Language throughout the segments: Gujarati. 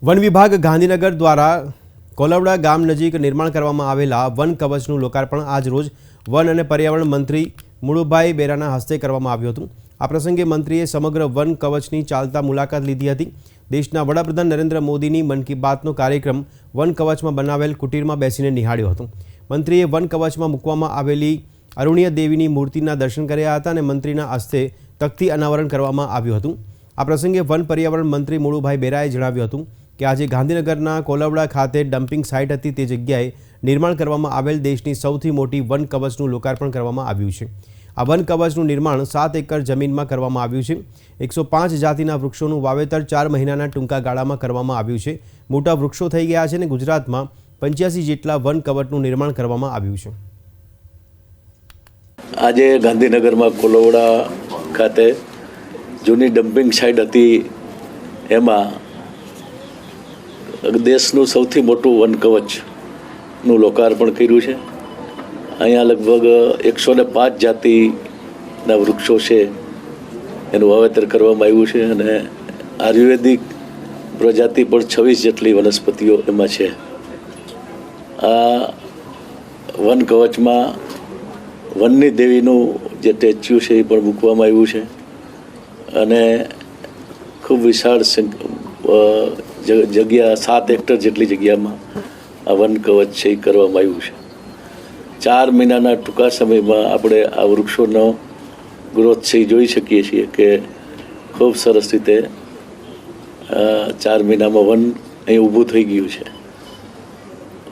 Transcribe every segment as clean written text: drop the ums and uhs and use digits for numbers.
वन विभाग गांधीनगर द्वारा कोलवड़ा गाम नजीक निर्माण करवामां आवेला वन कवचનું लोकार्पण आज रोज वन અને पर्यावरण मंत्री मुळुभाई बेराना हस्ते करवामां આવ્યું હતું। આ પ્રસંગે મંત્રીએ સમગ્ર વન કવચની ચાલતા મુલાકાત લીધી હતી। દેશના વડાપ્રધાન નરેન્દ્ર મોદીની મન કી બાતનો કાર્યક્રમ વન કવચમાં બનાવેલ કુટીરમાં બેસીને નિહાળ્યો હતો। મંત્રીએ વન કવચમાં મૂકવામાં આવેલી અરુણ્ય દેવીની મૂર્તિના દર્શન કર્યા હતા અને મંત્રીના હસ્તે તખ્તી અનાવરણ કરવામાં આવ્યું હતું। આ પ્રસંગે વન પર્યાવરણ મંત્રી મુળુભાઈ બેરાએ જણાવ્યું હતું કે આજે ગાંધીનગરના કોલવડા ખાતે ડમ્પિંગ સાઇટ હતી તે જગ્યાએ નિર્માણ કરવામાં આવેલ દેશની સૌથી મોટી વન કવચનું લોકાર્પણ કરવામાં આવ્યું છે। આ વન કવચનું નિર્માણ 7 એકર જમીનમાં કરવામાં આવ્યું છે। 105 જાતિના વૃક્ષોનું વાવેતર 4 મહિનાના ટૂંકા ગાળામાં કરવામાં આવ્યું છે। મોટા વૃક્ષો થઈ ગયા છે અને ગુજરાતમાં 85 જેટલા વન કવચનું નિર્માણ કરવામાં આવ્યું છે। આજે ગાંધીનગરમાં કોલવડા ખાતે જૂની ડમ્પિંગ સાઇટ હતી એમાં દેશનું સૌથી મોટું વન કવચનું લોકાર્પણ કર્યું છે। અહીંયા લગભગ 105 જાતિના વૃક્ષો છે એનું વાવેતર કરવામાં આવ્યું છે અને આયુર્વેદિક પ્રજાતિ પણ 26 જેટલી વનસ્પતિઓ એમાં છે। આ વન કવચમાં વનની દેવીનું જે સ્ટેચ્યુ છે એ પણ મૂકવામાં આવ્યું છે અને ખૂબ વિશાળ જગ્યા 7 હેક્ટર જેટલી જગ્યામાં આ વન કવચ છે એ કરવામાં આવ્યું છે। 4 મહિનાના ટૂંકા સમયમાં આપણે આ વૃક્ષોનો ગ્રોથ છે એ જોઈ શકીએ છીએ કે ખૂબ સરસ રીતે 4 મહિનામાં વન અહીં ઊભું થઈ ગયું છે।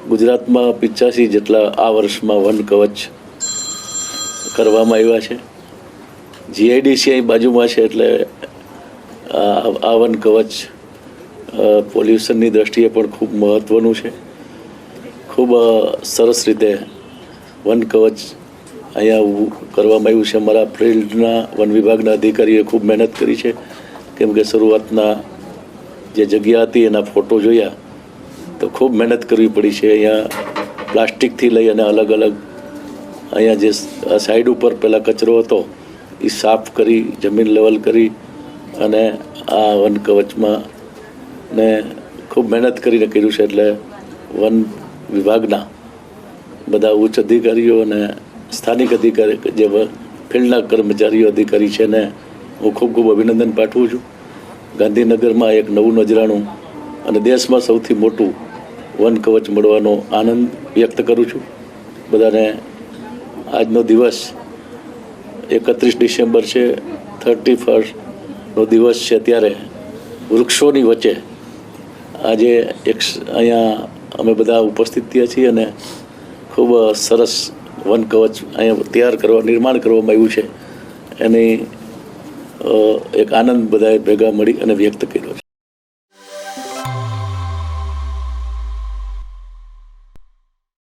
ગુજરાતમાં 85 જેટલા આ વર્ષમાં વન કવચ કરવામાં આવ્યા છે। જીઆઈડીસી અહીં બાજુમાં છે એટલે આ વન કવચ પોલ્યુશનની દ્રષ્ટિએ પણ ખૂબ મહત્ત્વનું છે। ખૂબ સરસ રીતે વન કવચ અહીંયા ઊભું કરવામાં આવ્યું છે। અમારા ફિલ્ડના વન વિભાગના અધિકારીએ ખૂબ મહેનત કરી છે કેમ કે શરૂઆતના જે જગ્યા હતી એના ફોટો જોયા તો ખૂબ મહેનત કરવી પડી છે। અહીંયા પ્લાસ્ટિકથી લઈ અને અલગ અલગ અહીંયા જે સાઈડ ઉપર પહેલાં કચરો હતો એ સાફ કરી જમીન લેવલ કરી અને આ વન કવચમાં ને ખૂબ મહેનત કરીને કર્યું છે। એટલે વન વિભાગના બધા ઉચ્ચ અધિકારીઓ અને સ્થાનિક અધિકારી જે ફિલ્ડના કર્મચારીઓ અધિકારી છે ને હું ખૂબ ખૂબ અભિનંદન પાઠવું છું। ગાંધીનગરમાં એક નવું નજરાણું અને દેશમાં સૌથી મોટું વન કવચ મળવાનો આનંદ વ્યક્ત કરું છું। બધાને આજનો દિવસ 31 ડિસેમ્બર છે, 31નો દિવસ છે, ત્યારે વૃક્ષોની વચ્ચે આજે અહીંયા અમે બધા ઉપસ્થિત થયા છીએ અને ખૂબ સરસ વન કવચ અહીંયા નિર્માણ કરવામાં આવ્યું છે એની એક આનંદ બધાએ ભેગા મળી અને વ્યક્ત કર્યો છે।